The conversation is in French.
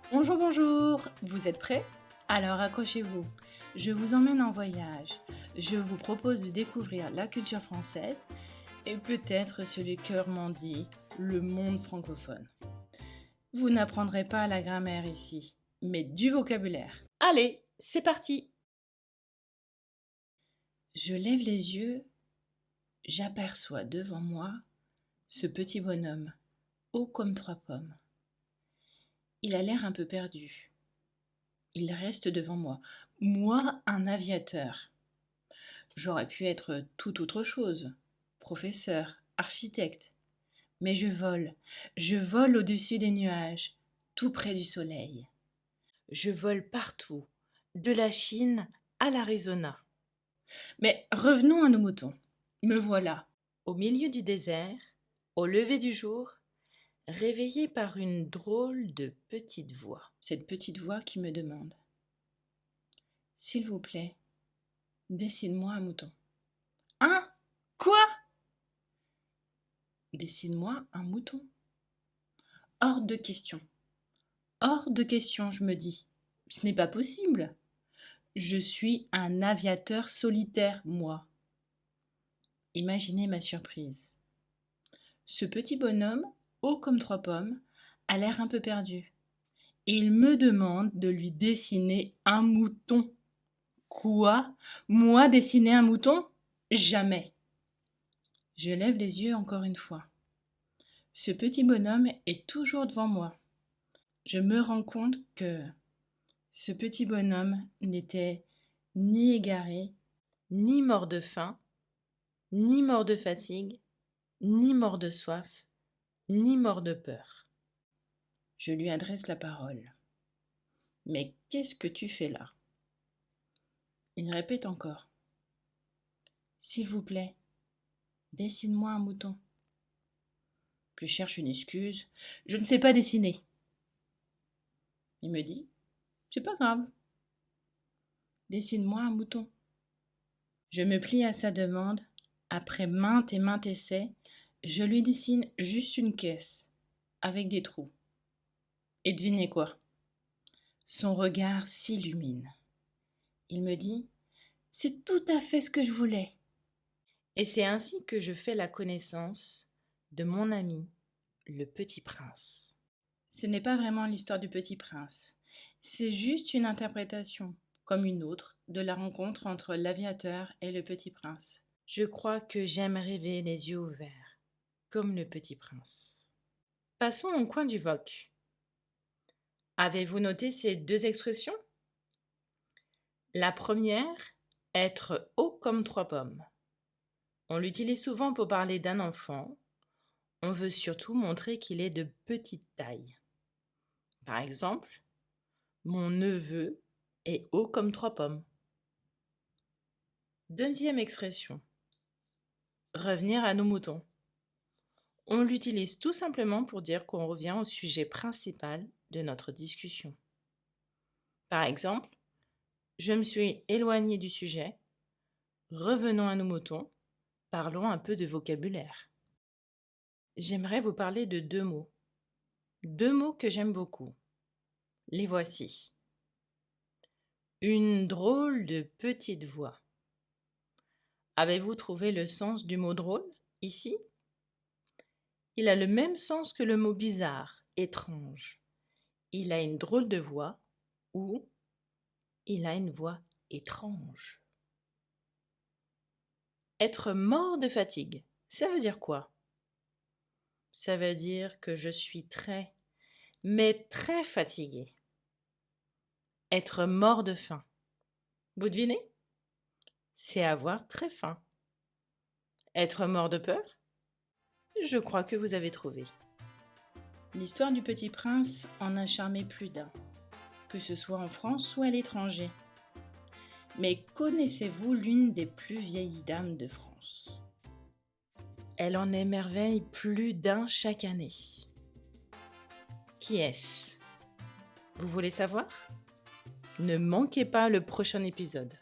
Bonjour, bonjour, vous êtes prêts? Alors accrochez-vous, je vous emmène en voyage. Je vous propose de découvrir la culture française et peut-être ce que le cœur m'en dit, le monde francophone. Vous n'apprendrez pas la grammaire ici, mais du vocabulaire. Allez, c'est parti! Je lève les yeux, j'aperçois devant moi ce petit bonhomme, haut comme 3 pommes. Il a l'air un peu perdu. Il reste devant moi. Moi, un aviateur. J'aurais pu être tout autre chose. Professeur, architecte. Mais je vole au-dessus des nuages, tout près du soleil. Je vole partout, de la Chine à l'Arizona. Mais revenons à nos moutons. Me voilà, au milieu du désert, au lever du jour, réveillé par une drôle de petite voix. Cette petite voix qui me demande: S'il vous plaît, dessine-moi un mouton. Hein? Quoi? Dessine-moi un mouton. Hors de question. Hors de question, je me dis. Ce n'est pas possible. Je suis un aviateur solitaire, moi. Imaginez ma surprise. Ce petit bonhomme, haut comme 3 pommes, a l'air un peu perdu. Et il me demande de lui dessiner un mouton. Quoi? Moi dessiner un mouton? Jamais. Je lève les yeux encore une fois. Ce petit bonhomme est toujours devant moi. Je me rends compte que ce petit bonhomme n'était ni égaré, ni mort de faim, ni mort de fatigue, ni mort de soif, ni mort de peur. Je lui adresse la parole. Mais qu'est-ce que tu fais là? Il répète encore. S'il vous plaît, dessine-moi un mouton. Je cherche une excuse. Je ne sais pas dessiner. Il me dit, c'est pas grave. Dessine-moi un mouton. Je me plie à sa demande. Après maintes et maintes essais, je lui dessine juste une caisse avec des trous. Et devinez quoi? Son regard s'illumine. Il me dit, c'est tout à fait ce que je voulais. Et c'est ainsi que je fais la connaissance de mon ami, le Petit Prince. Ce n'est pas vraiment l'histoire du Petit Prince. C'est juste une interprétation, comme une autre, de la rencontre entre l'aviateur et le Petit Prince. Je crois que j'aime rêver les yeux ouverts, comme le Petit Prince. Passons au coin du voc. Avez-vous noté ces deux expressions? La première, être haut comme 3 pommes. On l'utilise souvent pour parler d'un enfant. On veut surtout montrer qu'il est de petite taille. Par exemple, mon neveu est haut comme 3 pommes. Deuxième expression, revenir à nos moutons. On l'utilise tout simplement pour dire qu'on revient au sujet principal de notre discussion. Par exemple, je me suis éloignée du sujet. Revenons à nos moutons. Parlons un peu de vocabulaire. J'aimerais vous parler de 2 mots. 2 mots que j'aime beaucoup. Les voici. Une drôle de petite voix. Avez-vous trouvé le sens du mot drôle ici? Il a le même sens que le mot bizarre, étrange. Il a une drôle de voix ou il a une voix étrange. Être mort de fatigue, ça veut dire quoi? Ça veut dire que je suis très, mais très fatiguée. Être mort de faim. Vous devinez? C'est avoir très faim. Être mort de peur? Je crois que vous avez trouvé. L'histoire du Petit Prince en a charmé plus d'un, que ce soit en France ou à l'étranger. Mais connaissez-vous l'une des plus vieilles dames de France? Elle en émerveille plus d'un chaque année. Qui est-ce? Vous voulez savoir? Ne manquez pas le prochain épisode.